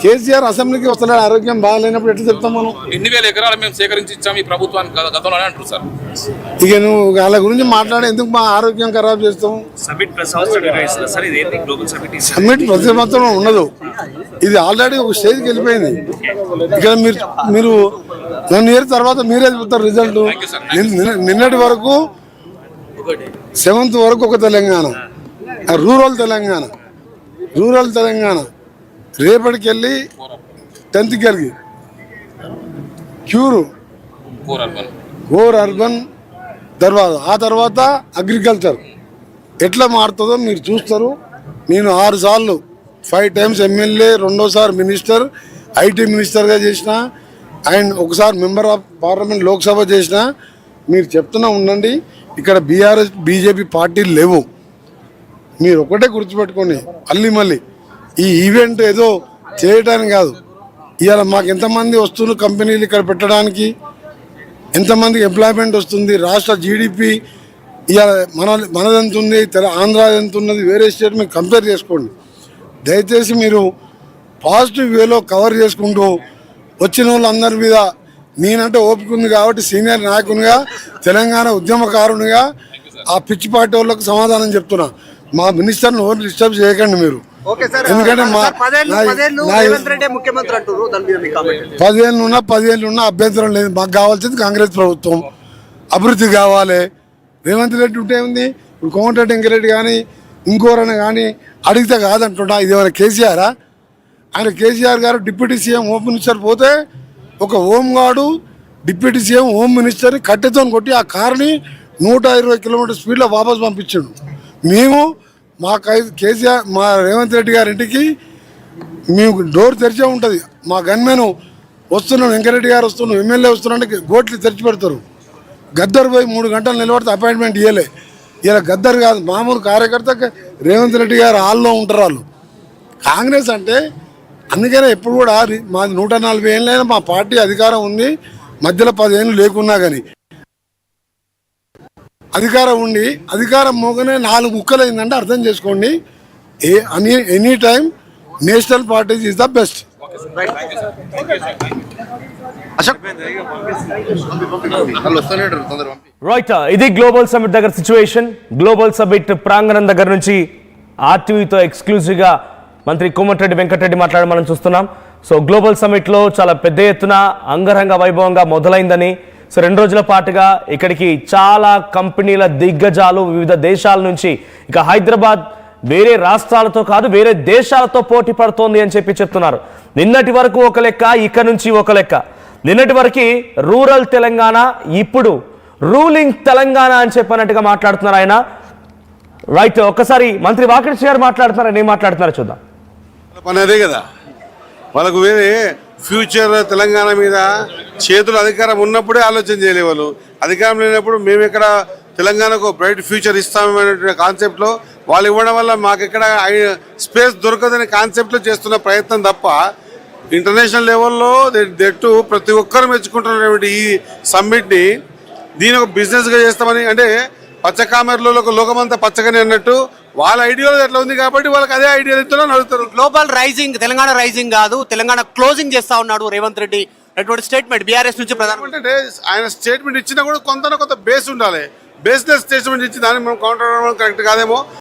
కేసీఆర్ అసెంబ్లీకి వస్తున్నాడు, ఆరోగ్యం బాగాలేనప్పుడు ఎట్లా చెప్తాం మనం? 2000 ఎకరాలు మేము సేకరించి ఇచ్చాము ఈ ప్రభుత్వానికి గతంలోనే అంటారు సార్. ఇక నువ్వు వాళ్ళ గురించి మాట్లాడే ఎందుకు మా ఆరోగ్యం ఖరాబ్ చేస్తాం? సమ్మిట్ ప్రతి సంవత్సరం నిర్వహిస్తారు సార్. ఇది ఏంటి గ్లోబల్ సమ్మిట్? సమ్మిట్ ప్రతి సంవత్సరం ఉండదు, ఇది ఆల్రెడీ ఒక స్టేజ్కి వెళ్ళిపోయింది. ఇక్కడ మీరు 1 ఇయర్ తర్వాత మీరే చెప్తారు రిజల్ట్. నిన్నటి వరకు 7th వరకు ఒక తెలంగాణ, రూరల్ తెలంగాణ, రేపటికి వెళ్ళి 10th వెళ్ళి కోర్ అర్బన్ తర్వాత ఆ తర్వాత అగ్రికల్చర్ ఎట్లా మారుతుందో మీరు చూస్తారు. నేను 6 సార్లు 5 times ఎమ్మెల్యే, 2వ మినిస్టర్, ఐటీ మినిస్టర్గా చేసిన, అండ్ ఒకసారి మెంబర్ ఆఫ్ పార్లమెంట్ లోక్సభ చేసిన. మీరు చెప్తున్నా ఉండండి, ఇక్కడ బీఆర్ఎస్ బీజేపీ పార్టీలు లేవు. మీరు ఒకటే గుర్తుపెట్టుకోండి, మళ్ళీ ఈ ఈవెంట్ ఏదో చేయడానికి కాదు. ఇవాళ మాకు ఎంతమంది వస్తున్నారు కంపెనీలు ఇక్కడ పెట్టడానికి, ఎంతమందికి ఎంప్లాయ్మెంట్ వస్తుంది, రాష్ట్ర జీడిపి ఇవాళ మనది ఎంత ఉంది, ఆంధ్ర ఎంత ఉన్నది, వేరే స్టేట్ మీరు కంపేర్ చేసుకోండి. దయచేసి మీరు పాజిటివ్ వేలో కవర్ చేసుకుంటూ వచ్చిన వాళ్ళందరి మీద నేనంటే ఓపిక ఉంది కాబట్టి సీనియర్ నాయకునిగా, తెలంగాణ ఉద్యమకారునిగా ఆ పిచ్చి పార్టీ వాళ్ళకు సమాధానం చెప్తున్నా. మా మినిస్టర్ని ఎవరు డిస్టర్బ్ చేయకండి మీరు. ఎందుకంటే 10 ఏళ్ళు ఉన్నా అభ్యంతరం లేదు. మాకు కావాల్సింది కాంగ్రెస్ ప్రభుత్వం, అభివృద్ధి కావాలి. రేవంత్ రెడ్డి ఉంటే ఉంది, ఇప్పుడు కోమటిరెడ్డి వెంకరెడ్డి కానీ ఇంకోరని కానీ అడిగితే కాదంటున్నా. ఇది ఏమైనా కేసీఆరా? ఆయన కేసీఆర్ గారు డిప్యూటీ సీఎం, హోమ్ మినిస్టర్ పోతే ఒక హోంగార్డు డిప్యూటీ సీఎం, హోమ్ మినిస్టర్ని కట్టెతో కొట్టి ఆ కార్ని 120 కిలోమీటర్ స్పీడ్లో వాపస్ పంపించాడు. మేము మా కేసీఆర్ మా రేవంత్ రెడ్డి గారి ఇంటికి మేము డోర్ తెరిచే ఉంటుంది. మా గన్మెన్ వస్తున్నాం, వెంకరెడ్డి గారు వస్తున్నాం, ఎమ్మెల్యే వస్తున్నాంటే గోట్లు తెరిచి పెడతారు. గద్దర్ పోయి 3 గంటలు నిలబడితే అపాయింట్మెంట్ ఇవ్వలే. ఇలా గద్దర్ కాదు, మామూలు కార్యకర్త రేవంత్ రెడ్డి గారు హాల్లో ఉంటారు వాళ్ళు. కాంగ్రెస్ అంటే అందుకనే ఎప్పుడు కూడా మాది 140 ఏళ్ళైనా మా పార్టీ అధికారం ఉంది. మధ్యలో 10 ఏళ్ళు లేకున్నా కానీ అధికారం ఉండి అధికారం మోగనే 4 ముక్కలైందంటే అర్థం చేసుకోండి. Any time national parties is the best. Right, ఇది గ్లోబల్ సమ్మిట్ దగ్గర సిచ్యువేషన్. గ్లోబల్ సమ్మిట్ ప్రాంగణం దగ్గర నుంచి ఆర్టీవీతో ఎక్స్క్లూజివ్గా మంత్రి కోమటిరెడ్డి వెంకటరెడ్డి మాట్లాడడం మనం చూస్తున్నాం. సో గ్లోబల్ సమ్మిట్లో చాలా పెద్ద ఎత్తున అంగరంగ వైభవంగా మొదలైందని, సో 2 రోజుల పాటుగా ఇక్కడికి చాలా కంపెనీల దిగ్గజాలు వివిధ దేశాల నుంచి, ఇక హైదరాబాద్ వేరే రాష్ట్రాలతో కాదు వేరే దేశాలతో పోటీ పడుతోంది అని చెప్తున్నారు. నిన్నటి వరకు ఒక లెక్క, ఇక్కడ నుంచి ఒక లెక్క. నిన్నటి వరకు రూరల్ తెలంగాణ, ఇప్పుడు రూలింగ్ తెలంగాణ అని చెప్పినట్టుగా మాట్లాడుతున్నారు ఆయన. రైట్, ఒక్కసారి మంత్రి వాకటి గారు మాట్లాడుతున్నారా, ఏం మాట్లాడుతున్నారో చూద్దాం. పని అదే కదా, వాళ్ళకు వేరే ఫ్యూచర్ తెలంగాణ మీద చేతులు అధికారం ఉన్నప్పుడే ఆలోచన చేయలే వాళ్ళు. అధికారం లేనప్పుడు మేము ఇక్కడ తెలంగాణకు బ్రైట్ ఫ్యూచర్ ఇస్తామనే కాన్సెప్ట్లో వాళ్ళు ఇవ్వడం వల్ల మాకు ఎక్కడ స్పేస్ దొరకదనే కాన్సెప్ట్లో చేస్తున్న ప్రయత్నం తప్ప, ఇంటర్నేషనల్ లెవెల్లో దట్టు ప్రతి ఒక్కరు మెచ్చుకుంటున్నటువంటి ఈ సమ్మిట్ని దీని ఒక బిజినెస్గా చేస్తామని, అంటే పచ్చకామెరలో లోకమంతా పచ్చగానే అన్నట్టు వాళ్ళ ఐడియాలజీ ఎట్లా ఉంది కాబట్టి వాళ్ళకి అదే ఐడియాలజీతో నడుస్తారు. గ్లోబల్ రైజింగ్, తెలంగాణ రైజింగ్ కాదు, తెలంగాణ క్లోజింగ్ చేస్తా ఉన్నాడు రేవంత్ రెడ్డి అటువంటి స్టేట్మెంట్ బీఆర్ఎస్ నుంచి ప్రధానమంత్రి. అంటే ఆయన స్టేట్మెంట్ ఇచ్చినా కూడా కొంత బేస్ ఉండాలి. బేస్లెస్ స్టేట్మెంట్ ఇచ్చి దాన్ని మనం కౌంటర్ కరెక్ట్ కాదేమో.